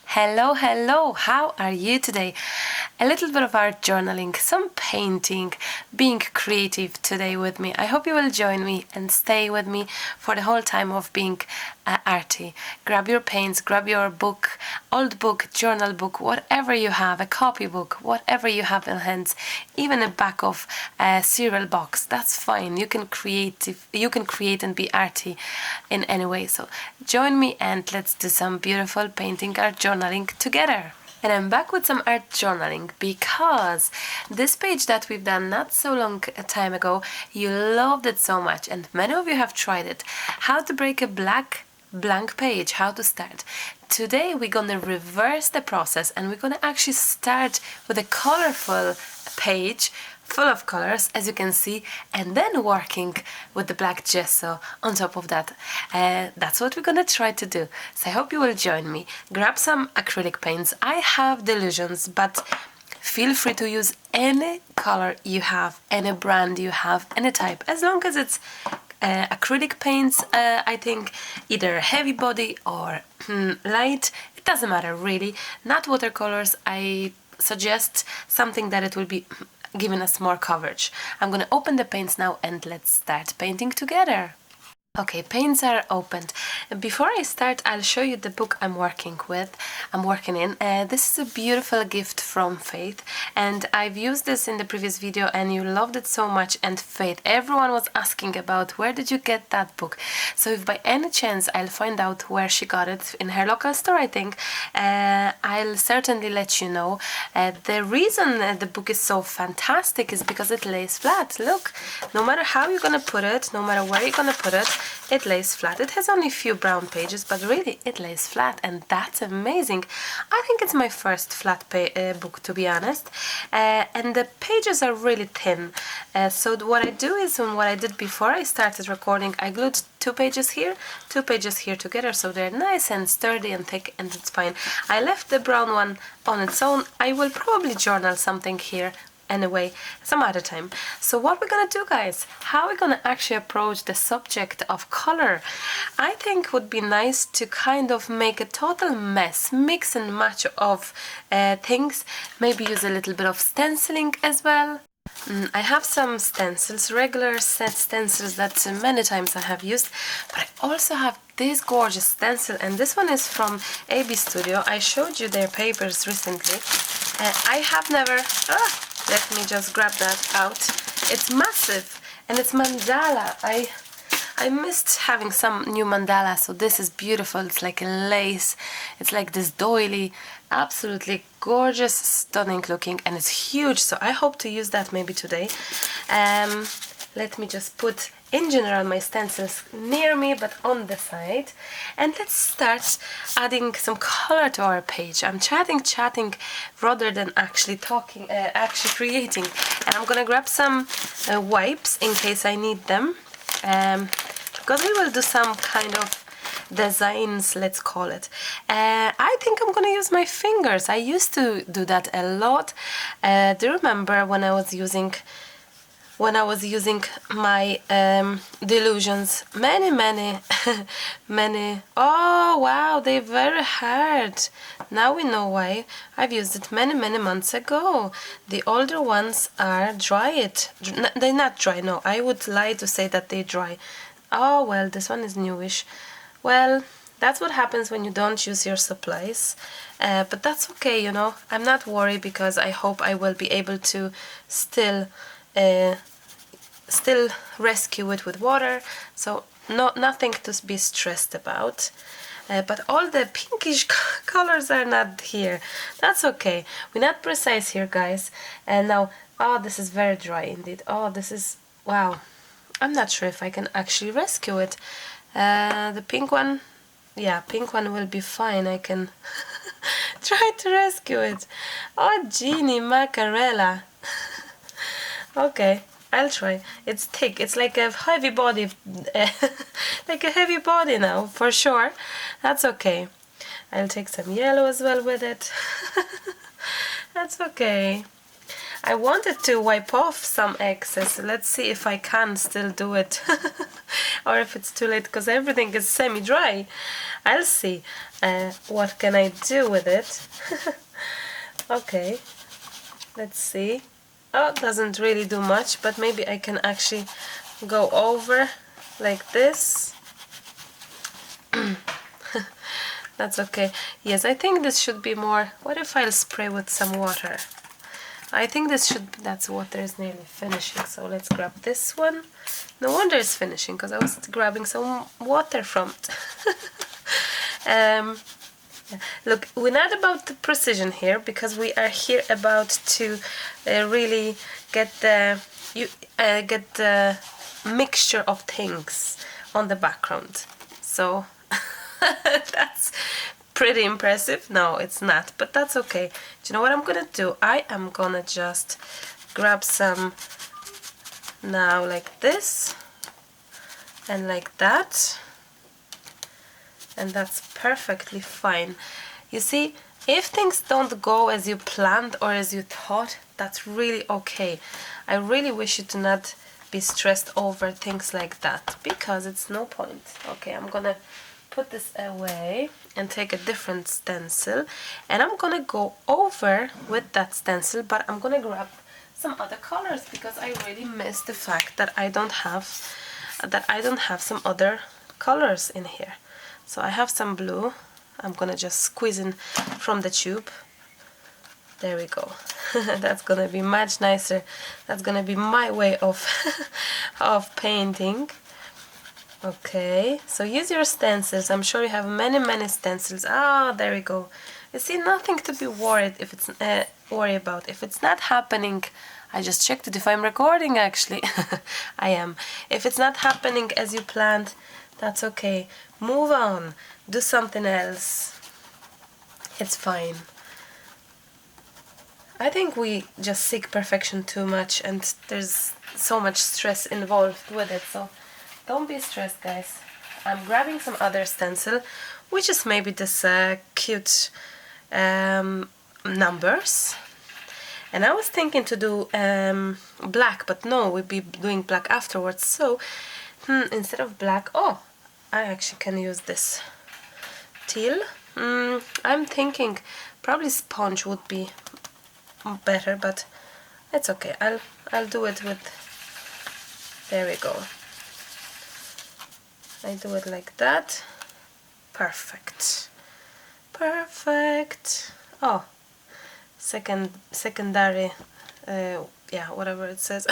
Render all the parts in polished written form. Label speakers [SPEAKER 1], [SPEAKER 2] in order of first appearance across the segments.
[SPEAKER 1] Hello, hello, how are you today? A little bit of art journaling, some painting, being creative today with me. I hope you will join me and stay with me for the whole time of being arty. Grab your paints, grab your book, old book, journal book, whatever you have, a copybook, whatever you have in hands, even a back of a cereal box, that's fine. You can create and be arty in any way. So join me and let's do some beautiful painting art journaling together. And I'm back with some art journaling because this page that we've done not so long a time ago, you loved it so much and many of you have tried it. How to break a blank page, how to start. Today we're gonna reverse the process and we're gonna actually start with a colorful page full of colors, as you can see, and then working with the black gesso on top of that. That's what we're gonna try to do. So I hope you will join me. Grab some acrylic paints. I have Delusions, but feel free to use any color you have, any brand you have, any type, as long as it's acrylic paints. I think either heavy body or light, it doesn't matter really. Not watercolors. I suggest something that it will be giving us more coverage. I'm gonna open the paints now and let's start painting together. Okay, paints are opened. Before I start, I'll show you the book I'm working in. This is a beautiful gift from Faith, and I've used this in the previous video and you loved it so much. And Faith, everyone was asking about where did you get that book. So if by any chance I'll find out where she got it, in her local store I think, I'll certainly let you know. The reason the book is so fantastic is because it lays flat. Look, no matter how you're gonna put it, no matter where you're gonna put it, it lays flat. It has only a few brown pages, but really it lays flat, and that's amazing. I think it's my first flat book, to be honest, and the pages are really thin. So what I do is, and what I did before I started recording, I glued two pages here together, so they're nice and sturdy and thick, and it's fine. I left the brown one on its own. I will probably journal something here anyway some other time. So what we're gonna do, guys, how we're gonna actually approach the subject of color, I think would be nice to kind of make a total mess, mix and match of things, maybe use a little bit of stenciling as well. I have some stencils, regular set stencils that many times I have used, but I also have this gorgeous stencil, and this one is from AB Studio. I showed you their papers recently. I have never... let me just grab that out. It's massive and it's mandala. I missed having some new mandala, so this is beautiful. It's like a lace. It's like this doily. Absolutely gorgeous, stunning looking, and it's huge, so I hope to use that maybe today. Let me just put in general my stencils near me, but on the side, and let's start adding some color to our page. I'm chatting rather than actually talking, actually creating, and I'm gonna grab some wipes in case I need them, because we will do some kind of designs, let's call it. I think I'm gonna use my fingers. I used to do that a lot. Do you remember when I was using my Delusions, many oh wow, they're very hard. Now we know why. I've used it many months ago. The older ones are dried. They're not dry, no, I would lie to say that they dry. Oh well, this one is newish. Well, that's what happens when you don't use your supplies, but that's okay, you know. I'm not worried because I hope I will be able to still rescue it with water, so nothing to be stressed about. But all the pinkish colors are not here. That's okay. We're not precise here, guys. And now, oh, this is very dry indeed. Oh, this is, wow. I'm not sure if I can actually rescue it. The pink one, yeah, pink one will be fine. I can try to rescue it. Oh, Genie Macarella. Okay, I'll try. It's thick. It's like a heavy body, like a heavy body now, for sure. That's okay. I'll take some yellow as well with it. That's okay. I wanted to wipe off some excess. Let's see if I can still do it. or if it's too late because everything is semi-dry. I'll see what can I do with it. Okay, let's see. Oh, it doesn't really do much, but maybe I can actually go over like this. That's okay. Yes, I think this should be more. What if I'll spray with some water? I think this should, that's water is nearly finishing, so let's grab this one. No wonder it's finishing, because I was grabbing some water from it. Yeah. Look, we're not about the precision here, because we are here about to really get the mixture of things on the background. So that's pretty impressive. No, it's not, but that's okay. Do you know what I'm gonna do? I am gonna just grab some now like this and like that, and that's perfectly fine. You see, if things don't go as you planned or as you thought, that's really okay. I really wish you to not be stressed over things like that, because it's no point. Okay, I'm gonna put this away and take a different stencil, and I'm gonna go over with that stencil, but I'm gonna grab some other colors, because I really miss the fact that I don't have some other colors in here. So I have some blue. I'm gonna just squeeze in from the tube. There we go. That's gonna be much nicer. That's gonna be my way of of painting. Okay, so use your stencils. I'm sure you have many stencils. Ah, there we go. You see, nothing to be worried if it's worry about. If it's not happening, I just checked it if I'm recording actually. I am. If it's not happening as you planned, that's okay. Move on. Do something else. It's fine. I think we just seek perfection too much, and there's so much stress involved with it, so don't be stressed, guys. I'm grabbing some other stencil, which is maybe this cute numbers. And I was thinking to do black, but no, we'll be doing black afterwards. So instead of black, oh, I actually can use this teal. I'm thinking probably sponge would be better, but it's okay. I'll do it with, there we go. I do it like that. Perfect. Perfect. Oh, secondary, yeah, whatever it says.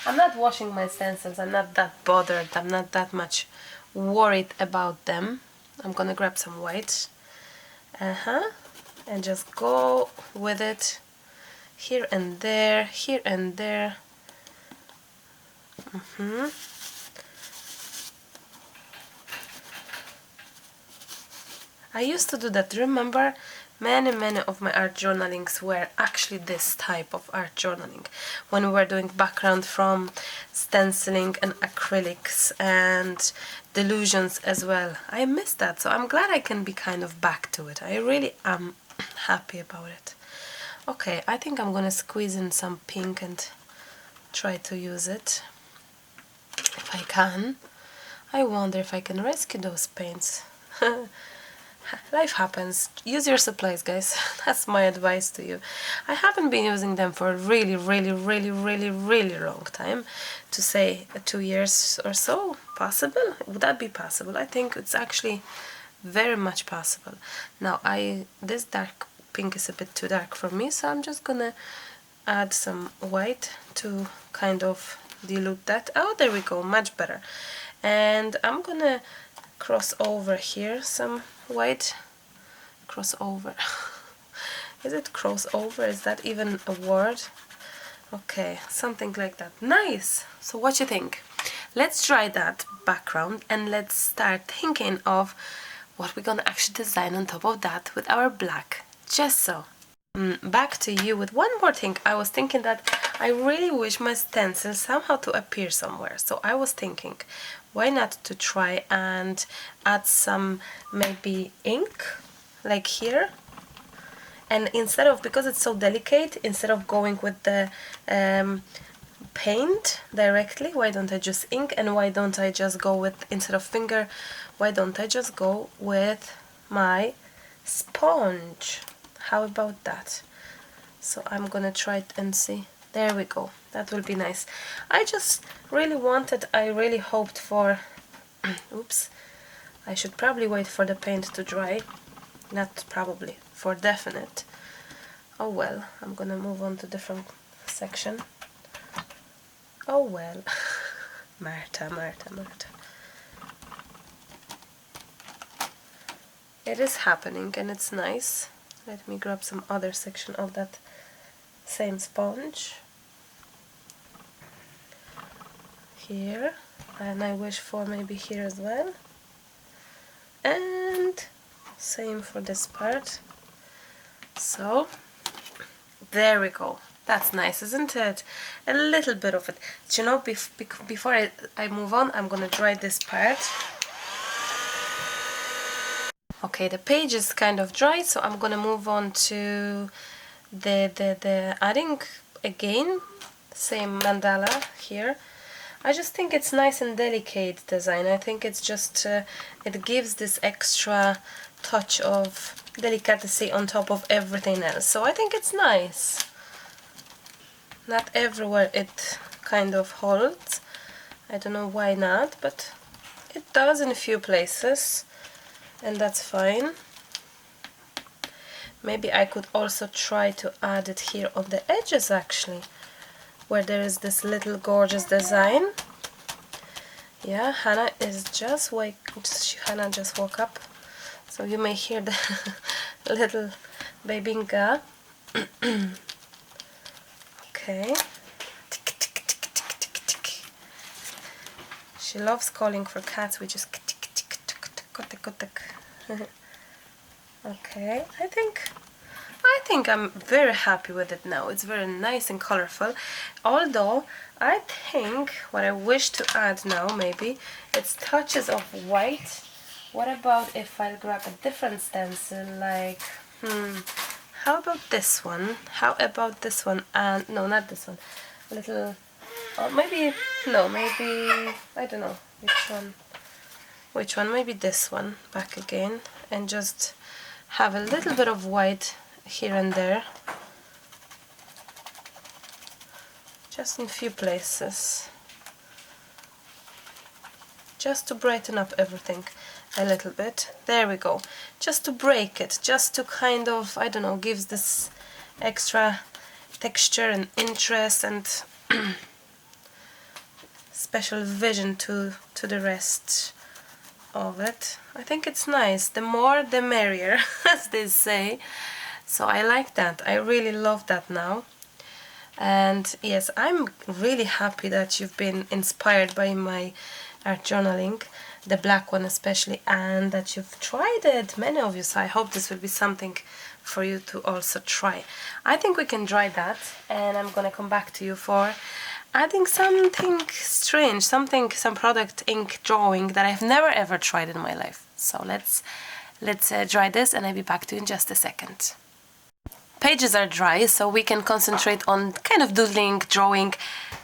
[SPEAKER 1] I'm not washing my stencils. I'm not that bothered. I'm not that much worried about them. I'm gonna grab some white. And just go with it here and there, here and there. I used to do that, remember? Many of my art journalings were actually this type of art journaling, when we were doing background from stenciling and acrylics and delusions as well. I miss that, so I'm glad I can be kind of back to it. I really am happy about it. Okay, I think I'm gonna squeeze in some pink and try to use it if I can. I wonder if I can rescue those paints. Life happens. Use your supplies, guys. That's my advice to you. I haven't been using them for a really long time. To say 2 years or so. Possible? Would that be possible? I think it's actually very much possible. Now, this dark pink is a bit too dark for me, so I'm just gonna add some white to kind of dilute that. Oh, there we go. Much better. And I'm gonna cross over here some white. Cross over. Is it cross over? Is that even a word? Okay, something like that. Nice. So what you think? Let's try that background and let's start thinking of what we're gonna actually design on top of that with our black gesso. Back to you with one more thing. I was thinking that I really wish my stencil somehow to appear somewhere. So I was thinking, why not to try and add some maybe ink, like here. And instead of, because it's so delicate, instead of going with the paint directly? Why don't I just ink? And why don't I just go with, instead of finger, why don't I just go with my sponge? How about that? So I'm gonna try it and see. There we go. That will be nice. I just really wanted, I really hoped for, oops, I should probably wait for the paint to dry. Not probably, for definite. Oh well, I'm gonna move on to different section. Oh well. Marta. It is happening and it's nice. Let me grab some other section of that same sponge. Here. And I wish for maybe here as well. And same for this part. So, there we go. That's nice, isn't it? A little bit of it. Do you know, before I move on, I'm gonna dry this part. Okay, the page is kind of dry, so I'm gonna move on to the adding again, same mandala here. I just think it's nice and delicate design. I think it's just, it gives this extra touch of delicacy on top of everything else. So I think it's nice. Not everywhere it kind of holds. I don't know why not, but it does in a few places, and that's fine. Maybe I could also try to add it here on the edges actually, where there is this little gorgeous design. Yeah, Hannah just woke up, so you may hear the little babinka. Okay. She loves calling for cats, which is okay. I think I'm very happy with it now. It's very nice and colorful. Although I think what I wish to add now, maybe it's touches of white. What about if I grab a different stencil, like how about this one? How about this one? And no, not this one. A little, or maybe no, maybe I don't know which one. Which one? Maybe this one. Back again, and just have a little bit of white here and there, just in a few places, just to brighten up everything a little bit. There we go. Just to break it, just to kind of, I don't know, gives this extra texture and interest and special vision to the rest of it. I think it's nice. The more the merrier, as they say. So I like that. I really love that now. And yes, I'm really happy that you've been inspired by my art journaling, the black one especially, and that you've tried it, many of you. So I hope this will be something for you to also try. I think we can dry that, and I'm gonna come back to you for adding something strange, some product ink drawing that I've never ever tried in my life. So let's dry this, and I'll be back to you in just a second. Pages are dry, so we can concentrate on kind of doodling, drawing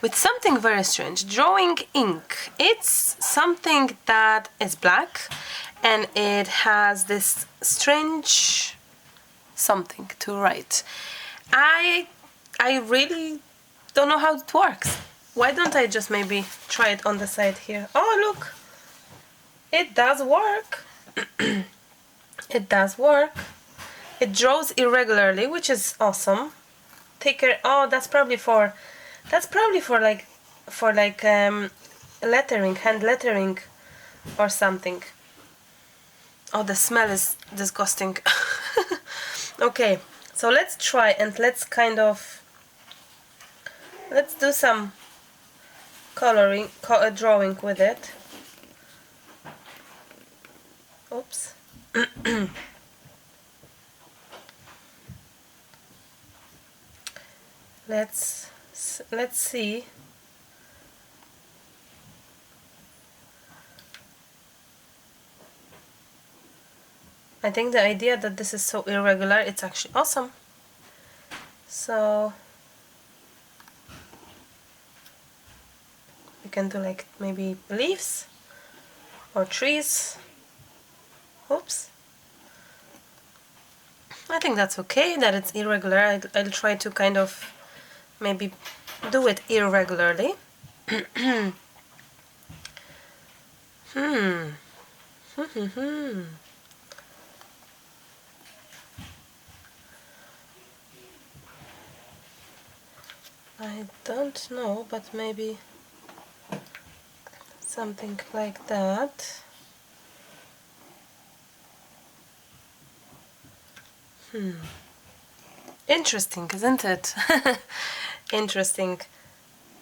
[SPEAKER 1] with something very strange. Drawing ink. It's something that is black and it has this strange something to write. I really don't know how it works. Why don't I just maybe try it on the side here? Oh, look! It does work. It does work. It draws irregularly, which is awesome. Thicker. Oh, that's probably for like lettering, hand lettering or something. Oh, the smell is disgusting. Okay, so let's try and let's do some coloring, drawing with it. Oops. Let's see. I think the idea that this is so irregular, it's actually awesome. So You can do like maybe leaves or trees. Oops. I think that's okay that it's irregular. I'll try to kind of maybe do it irregularly. I don't know, but maybe something like that. Interesting, isn't it? Interesting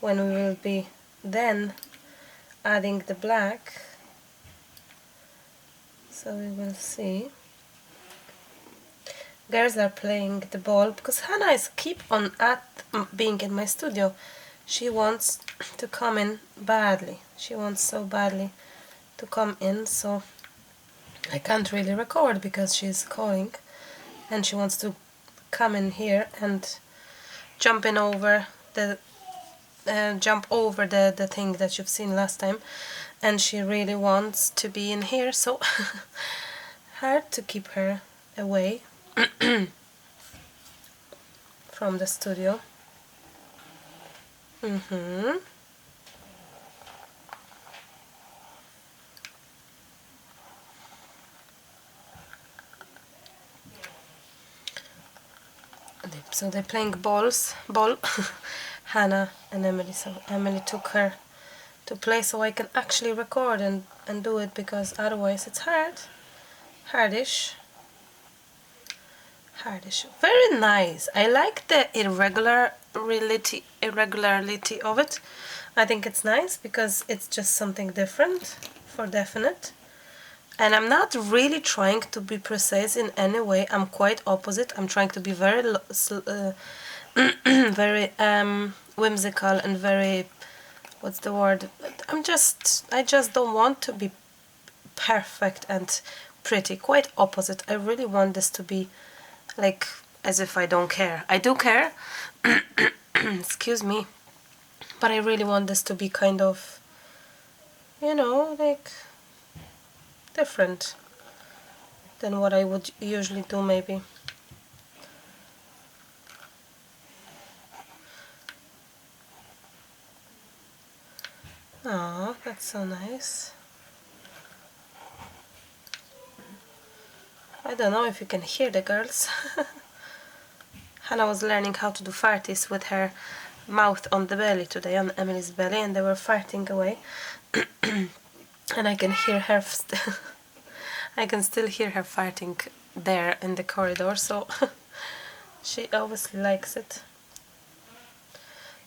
[SPEAKER 1] when we will be then adding the black. So we will see. Girls are playing the ball because Hannah is keep on being in my studio. She wants to come in badly. She wants so badly to come in, so I can't really record because she's calling and she wants to come in here and jump over the thing that you've seen last time, and she really wants to be in here, so hard to keep her away from the studio. So they're playing ball, Hannah and Emily. So Emily took her to play so I can actually record and do it, because otherwise it's hardish. Very nice. I like the irregularity of it. I think it's nice because it's just something different, for definite. And I'm not really trying to be precise in any way. I'm quite opposite. I'm trying to be very very whimsical and very, what's the word? I just don't want to be perfect and pretty. Quite opposite. I really want this to be like as if I don't care. I do care. Excuse me. But I really want this to be kind of, you know, like different than what I would usually do, maybe. Oh, that's so nice. I don't know if you can hear the girls. Hannah was learning how to do farties with her mouth on the belly today, on Emily's belly, and they were farting away. And I can hear her I can still hear her farting there in the corridor, so she obviously likes it.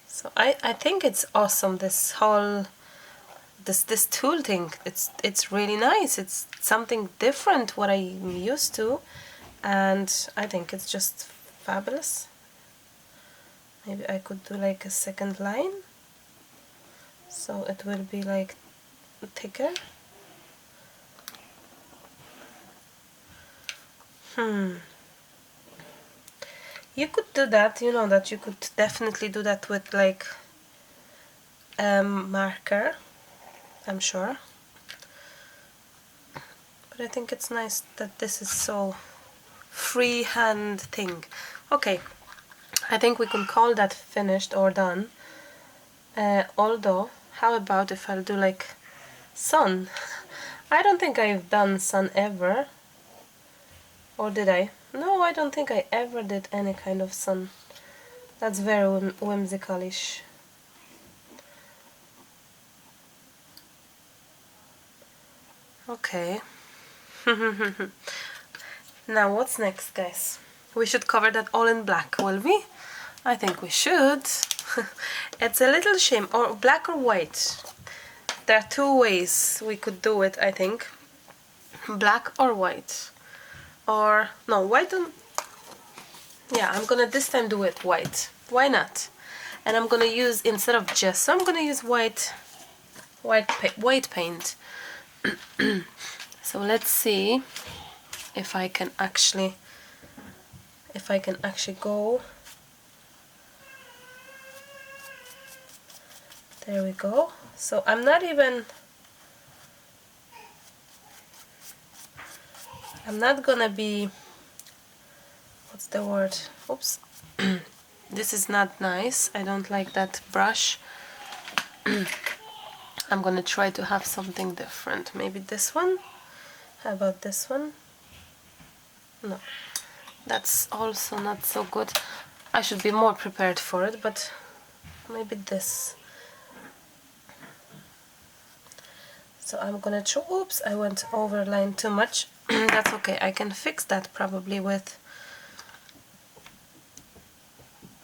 [SPEAKER 1] So I think it's awesome, this whole this tool thing. It's really nice. It's something different what I'm used to, and I think it's just fabulous. Maybe I could do like a second line, so it will be like thicker. You could do that, you know, that you could definitely do that with like marker, I'm sure. But I think it's nice that this is so freehand thing. Okay, I think we can call that finished or done. Although, how about if I'll do like sun? I don't think I've done sun ever. Or did I? No, I don't think I ever did any kind of sun. That's very whimsical-ish. Okay. Now what's next, guys? We should cover that all in black, will we? I think we should. It's a little shame. Or black or white. There are two ways we could do it, I think. Black or white. Or no, white and yeah, I'm gonna this time do it white. Why not? And I'm gonna use, instead of gesso, I'm gonna use white paint. So let's see if I can actually go. There we go. So I'm not gonna be, what's the word, oops, this is not nice, I don't like that brush. I'm gonna try to have something different, maybe this one. How about this one? No, that's also not so good. I should be more prepared for it, but maybe this. So I'm gonna try, oops, I went over line too much. That's okay, I can fix that probably with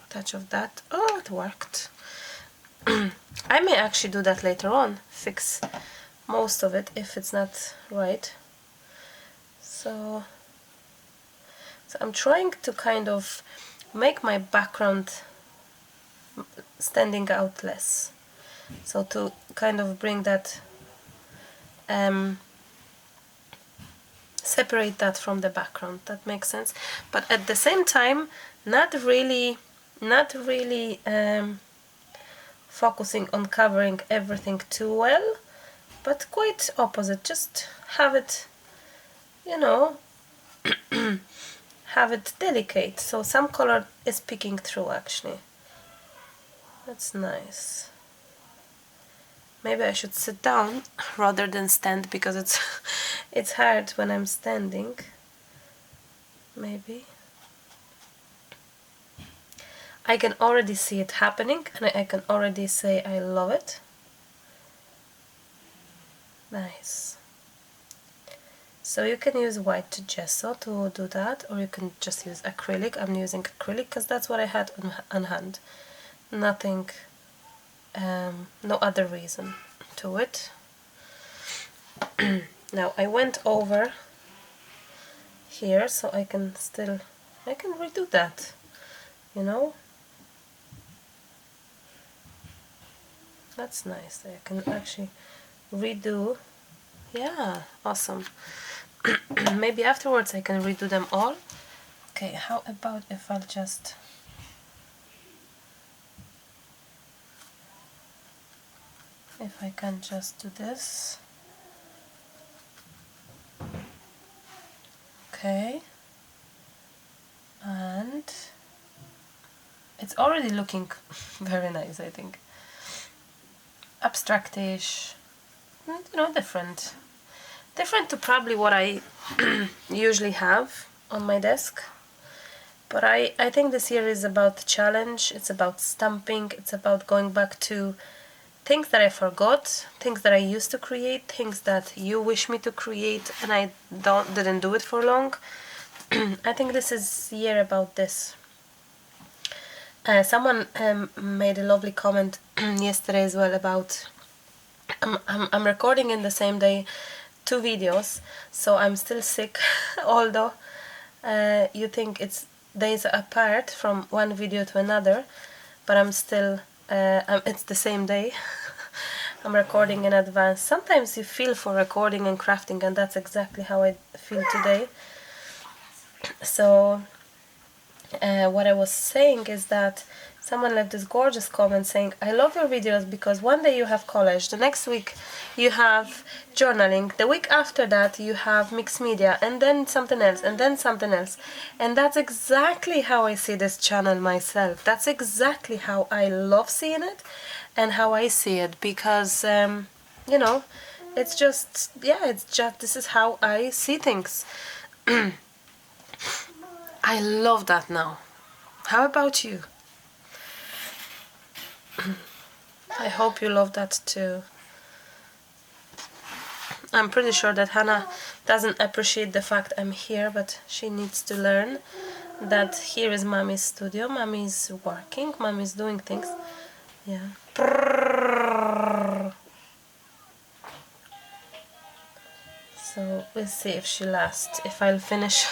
[SPEAKER 1] a touch of that. Oh, it worked. I may actually do that later on, fix most of it if it's not right. So I'm trying to kind of make my background standing out less. So to kind of bring that, separate that from the background, that makes sense. But at the same time, not really focusing on covering everything too well, but quite opposite, just have it, you know, have it delicate, so some color is peeking through actually. That's nice. Maybe I should sit down rather than stand, because it's hard when I'm standing. Maybe. I can already see it happening, and I can already say I love it. Nice. So you can use white gesso to do that, or you can just use acrylic. I'm using acrylic because that's what I had on hand. Nothing, no other reason to it. Now I went over here, so I can redo that, you know. That's nice. I can actually redo. Yeah, awesome. Maybe afterwards I can redo them all. Okay, how about if I'll just... if I can just do this. Okay. And it's already looking very nice, I think. Abstractish, you know, different to probably what I usually have on my desk. But I think this year is about challenge, it's about stamping, it's about going back to things that I forgot, things that I used to create, things that you wish me to create and I didn't do it for long. I think this is the year about this. Someone made a lovely comment yesterday as well about I'm recording in the same day 2 videos, so I'm still sick although you think it's days apart from one video to another, but I'm still it's the same day. I'm recording in advance. Sometimes you feel for recording and crafting, and that's exactly how I feel today. So what I was saying is that someone left this gorgeous comment saying, I love your videos because one day you have collage, the next week you have journaling, the week after that you have mixed media, and then something else, and then something else. And that's exactly how I see this channel myself. That's exactly how I love seeing it and how I see it, because you know, it's just, yeah, it's just, this is how I see things. I love that now. How about you? I hope you love that too. I'm pretty sure that Hannah doesn't appreciate the fact I'm here, but she needs to learn that here is Mommy's studio, Mommy's working, Mommy's doing things. Yeah. So we'll see if she lasts, if I'll finish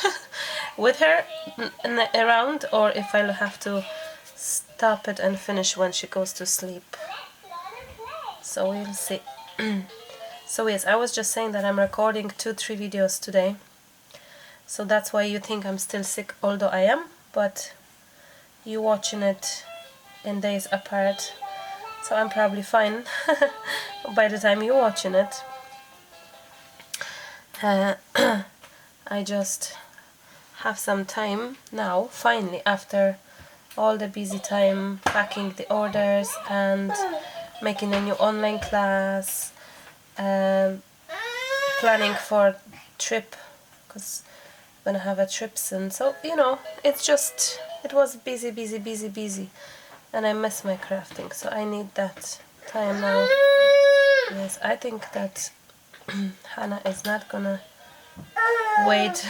[SPEAKER 1] with her around, or if I'll have to stop it and finish when she goes to sleep. So we'll see. So yes, I was just saying that I'm recording 2-3 videos today. So that's why you think I'm still sick, although I am, but you watching it in days apart. so I'm probably fine by the time you're watching it. I just have some time now, finally, after all the busy time packing the orders and making a new online class, planning for trip, because I'm gonna have a trip soon. So, you know, it's just, it was busy, busy, busy, busy, and I miss my crafting, so I need that time now. Yes, I think that Hannah is not gonna wait.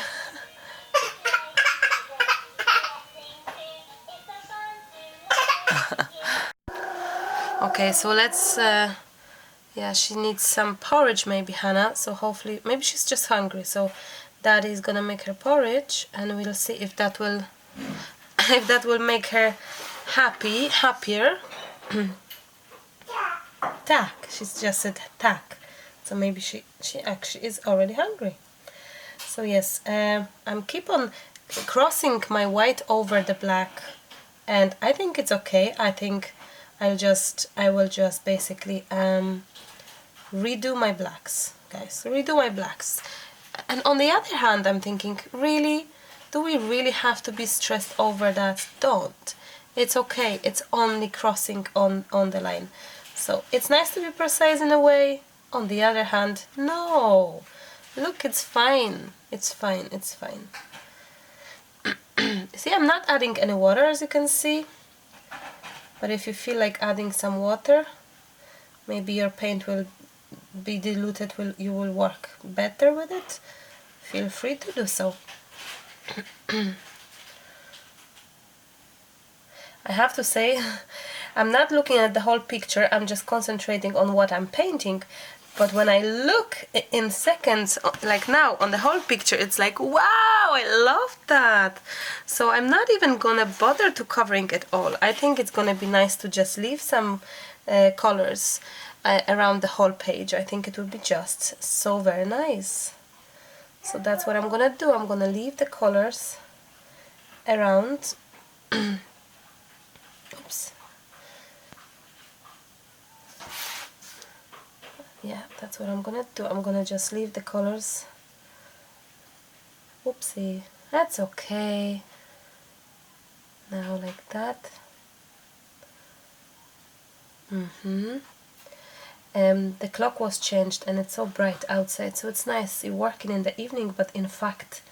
[SPEAKER 1] Okay, so let's, yeah, she needs some porridge maybe, Hannah, so hopefully, maybe she's just hungry, so Daddy is gonna make her porridge, and we'll see if that will, if that will make her happier. Tak, she's just said tak, so maybe she actually is already hungry. So yes, I'm keep on crossing my white over the black, and I think it's okay. I think I will just basically redo my blacks, guys, redo my blacks. And on the other hand, I'm thinking, really, do we really have to be stressed over that? Don't. It's okay, it's only crossing on the line. So it's nice to be precise in a way. On the other hand, no, look, it's fine, it's fine, it's fine. See, I'm not adding any water, as you can see, but if you feel like adding some water, maybe your paint will be diluted, you will work better with it. Feel free to do so. I have to say, I'm not looking at the whole picture, I'm just concentrating on what I'm painting. But when I look in seconds, like now, on the whole picture, it's like, wow, I love that. So I'm not even gonna bother to covering it all. I think it's gonna be nice to just leave some colors around the whole page. I think it will be just so very nice. So that's what I'm gonna do. I'm gonna leave the colors around. Oops. Yeah, that's what I'm gonna do. I'm gonna just leave the colors. Oopsie, that's okay. Now like that. The clock was changed and it's so bright outside, so it's nice. You're working in the evening, but in fact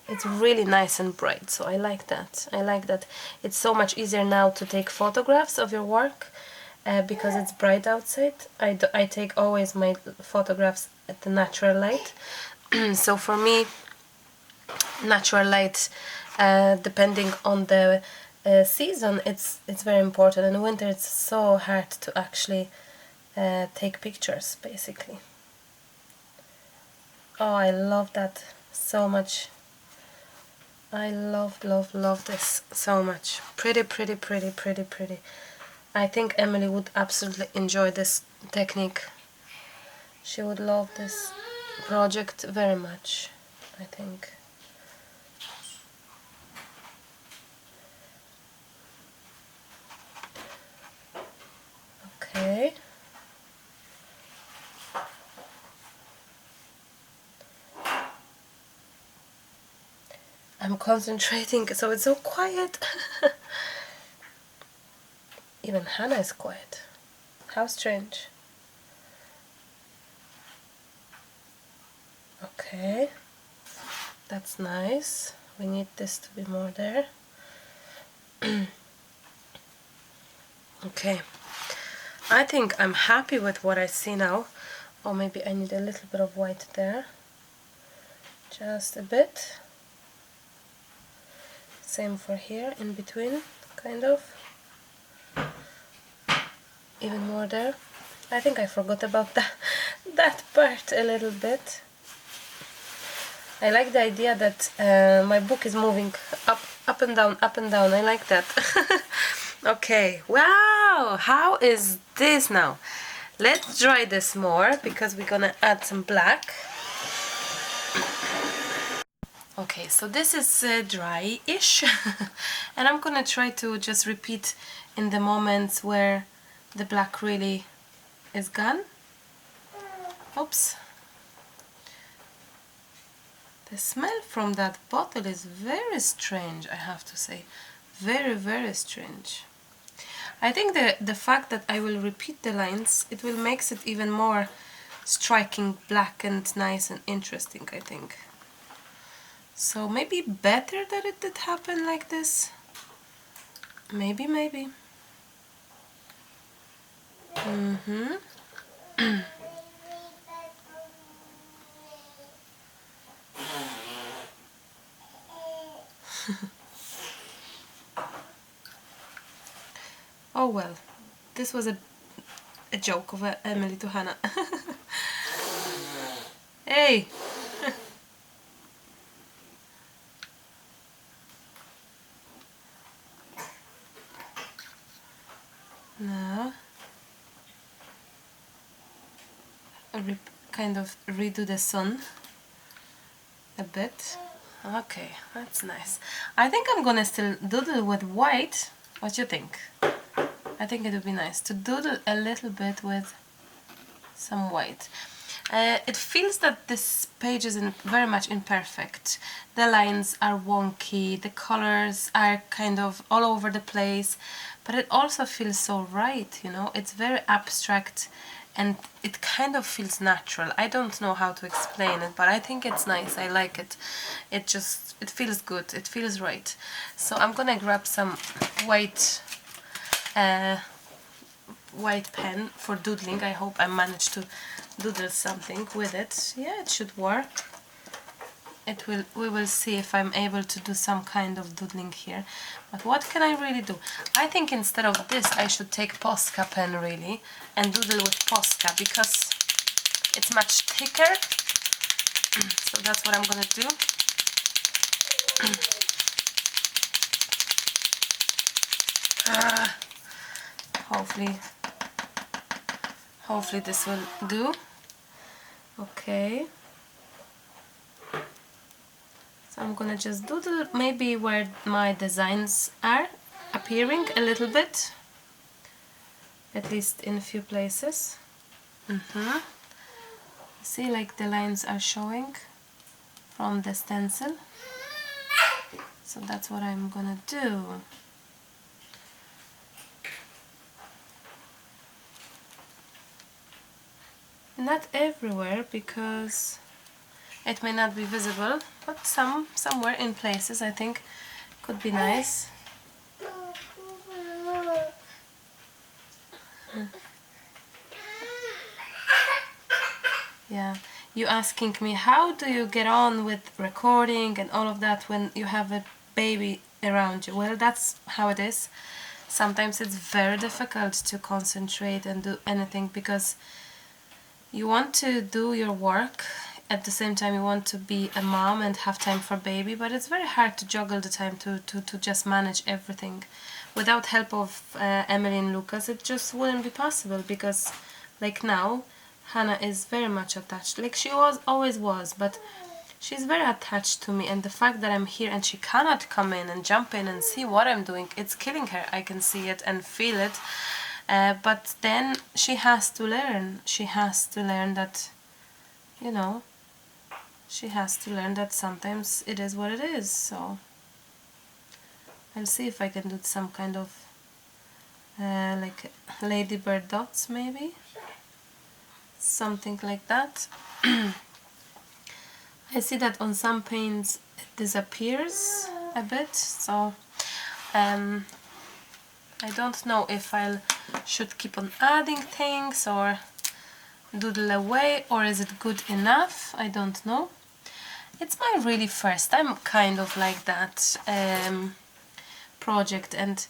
[SPEAKER 1] it's really nice and bright, so I like that. I like that. It's so much easier now to take photographs of your work because it's bright outside. I take always my photographs at the natural light. So for me, natural light, depending on the season, it's very important. In winter it's so hard to actually take pictures, basically. Oh, I love that so much. I love this so much. Pretty, pretty, pretty, pretty, pretty. I think Emily would absolutely enjoy this technique. She would love this project very much, I think. Okay. I'm concentrating, so it's so quiet. Even Hannah is quiet. How strange. Okay, that's nice. We need this to be more there. Okay, I think I'm happy with what I see now. Or maybe I need a little bit of white there. Just a bit. Same for here, in between, kind of. Even more there. I think I forgot about that part a little bit. I like the idea that my book is moving up and down, up and down. I like that. Okay, wow, how is this now? Let's dry this more, because we're gonna add some black. Okay, so this is dry-ish, and I'm gonna try to just repeat in the moments where the black really is gone. Oops. The smell from that bottle is very strange, I have to say. Very, very strange. I think the fact that I will repeat the lines, it will makes it even more striking black and nice and interesting, I think. So maybe better that it did happen like this. Maybe, maybe. Oh well, this was a joke of Emily to Hannah. Hey! Now, kind of redo the sun a bit. Okay, that's nice. I think I'm gonna still doodle with white. What do you think? I think it would be nice to doodle a little bit with some white. It feels that this page is very much imperfect. The lines are wonky, the colors are kind of all over the place, but it also feels so right, you know? It's very abstract and it kind of feels natural. I don't know how to explain it, but I think it's nice. I like it. It feels good. It feels right. So I'm gonna grab some white white pen for doodling. I hope I managed to doodle something with it. Yeah, it should work. We will see if I'm able to do some kind of doodling here. But what can I really do? I think instead of this I should take posca pen really and doodle with posca because it's much thicker. So that's what I'm gonna do. Hopefully this will do. Okay. So I'm gonna just doodle maybe where my designs are appearing a little bit, at least in a few places. See, like the lines are showing from the stencil. So that's what I'm gonna do. Not everywhere because it may not be visible, but somewhere in places I think could be nice. Yeah, you asking me how do you get on with recording and all of that when you have a baby around you? Well, that's how it is. Sometimes it's very difficult to concentrate and do anything because you want to do your work, at the same time you want to be a mom and have time for baby, but it's very hard to juggle the time to just manage everything. Without help of Emily and Lucas, it just wouldn't be possible because like now, Hannah is very much attached. Like she always was, but she's very attached to me, and the fact that I'm here and she cannot come in and jump in and see what I'm doing, it's killing her. I can see it and feel it. But then she has to learn. She has to learn that, you know, she has to learn that sometimes it is what it is. So I'll see if I can do some kind of like ladybird dots maybe. Something like that. I see that on some paints it disappears a bit, so I don't know if I should keep on adding things or doodle away, or is it good enough? I don't know. It's my really first time kind of like that project, and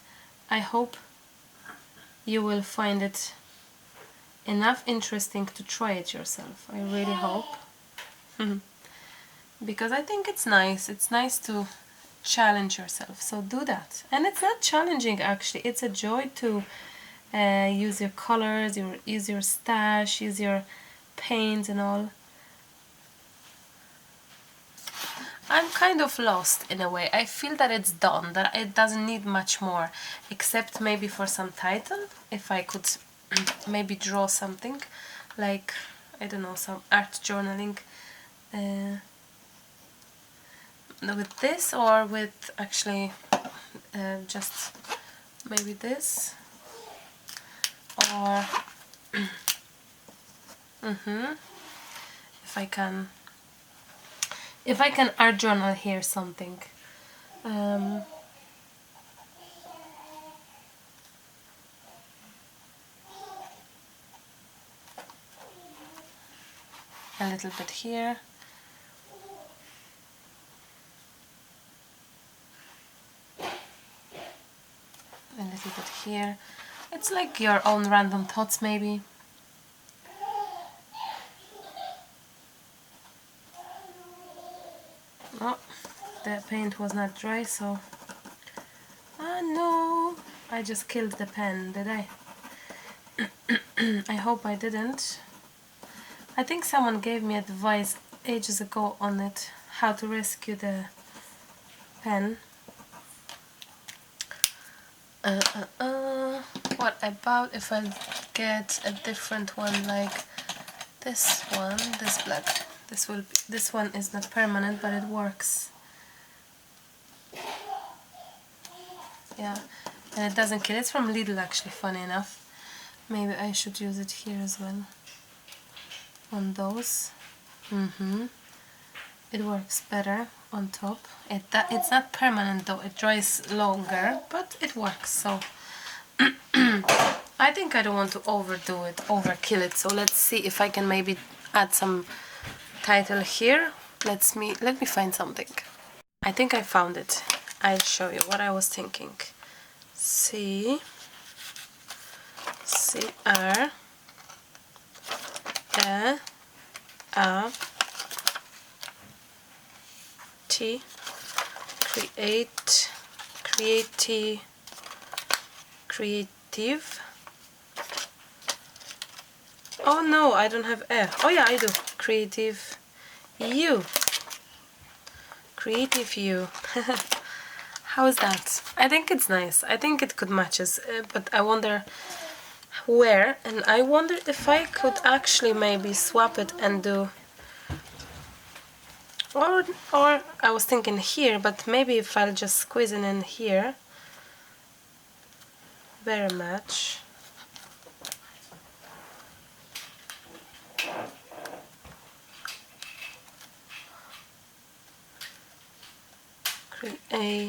[SPEAKER 1] I hope you will find it enough interesting to try it yourself. I really hope. Because I think it's nice. It's nice to challenge yourself, so do that. And it's not challenging actually, it's a joy to use your colors, use your stash, use your paints and all. I'm kind of lost in a way. I feel that it's done, that it doesn't need much more, except maybe for some title, if I could maybe draw something, like, I don't know, some art journaling with this, or with actually just maybe this, or if I can art journal here something. A little bit here. A little bit here. It's like your own random thoughts, maybe. Oh, the paint was not dry, so... Ah, no! I just killed the pen, did I? I hope I didn't. I think someone gave me advice ages ago on it, how to rescue the pen. What about if I get a different one, like this one, this black? This one is not permanent, but it works. Yeah, and it doesn't kill. It's from Lidl, actually, funny enough. Maybe I should use it here as well. On those. It works better on top. It's not permanent though, it dries longer, but it works, so I think I don't want to overdo it, overkill it, so let's see if I can maybe add some title here. Let me find something. I think I found it. I'll show you what I was thinking. C-R A T creative. Oh no, I don't have a. Oh yeah, I do. Creative you. Creative you. How is that? I think it's nice. I think it could match us, but I wonder where, and I wonder if I could actually maybe swap it and do, or I was thinking here, but maybe if I'll just squeeze it in here. Very much. Creative.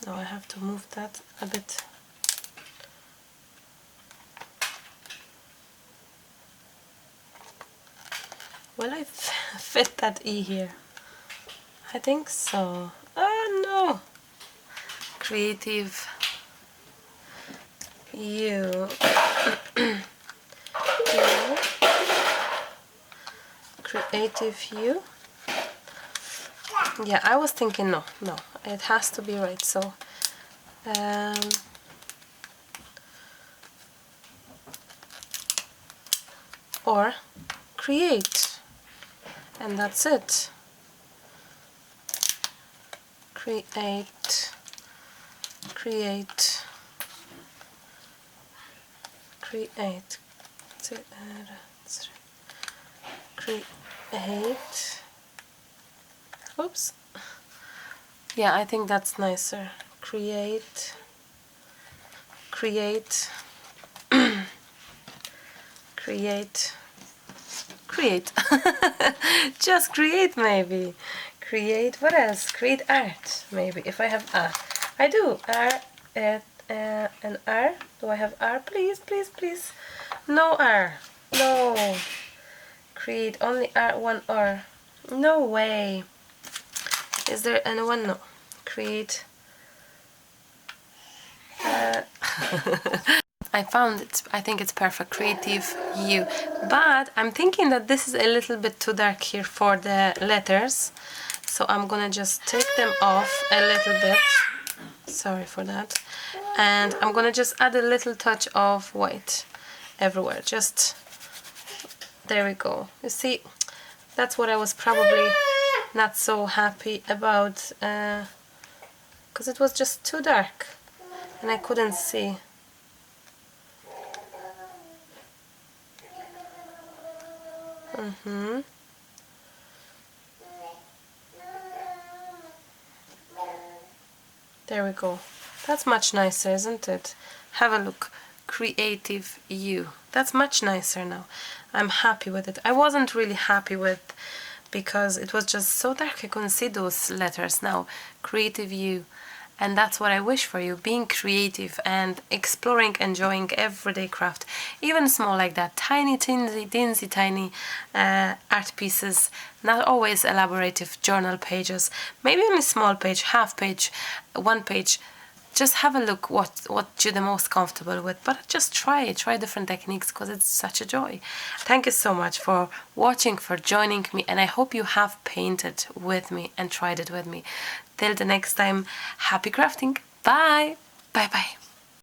[SPEAKER 1] Now I have to move that a bit. Will I fit that E here? I think so. Oh no! Creative you. Creative you. Yeah, I was thinking no, it has to be right, so or create, and that's it. Create, oops. Yeah, I think that's nicer. Create. Just create, maybe. Create, what else? Create art, maybe, if I have R. I do. R, an R. Do I have R? Please. No R. No. Create, only R, one R. No way. Is there anyone? No. Create. I found it. I think it's perfect. Creative you. But I'm thinking that this is a little bit too dark here for the letters. So I'm gonna just take them off a little bit. Sorry for that. And I'm gonna just add a little touch of white everywhere. Just There we go. You see, that's what I was probably not so happy about, because it was just too dark and I couldn't see. There we go. That's much nicer, isn't it? Have a look. Creative you. That's much nicer now. I'm happy with it. I wasn't really happy with, because it was just so dark I couldn't see those letters. Now, creative you. And that's what I wish for you, being creative and exploring, enjoying everyday craft, even small like that, tiny, teensy, tiny art pieces, not always elaborative journal pages, maybe only small page, half page, 1 page. Just have a look what you're the most comfortable with, but just try different techniques, because it's such a joy. Thank you so much for watching, for joining me, and I hope you have painted with me and tried it with me. Till the next time, happy crafting. Bye. Bye bye.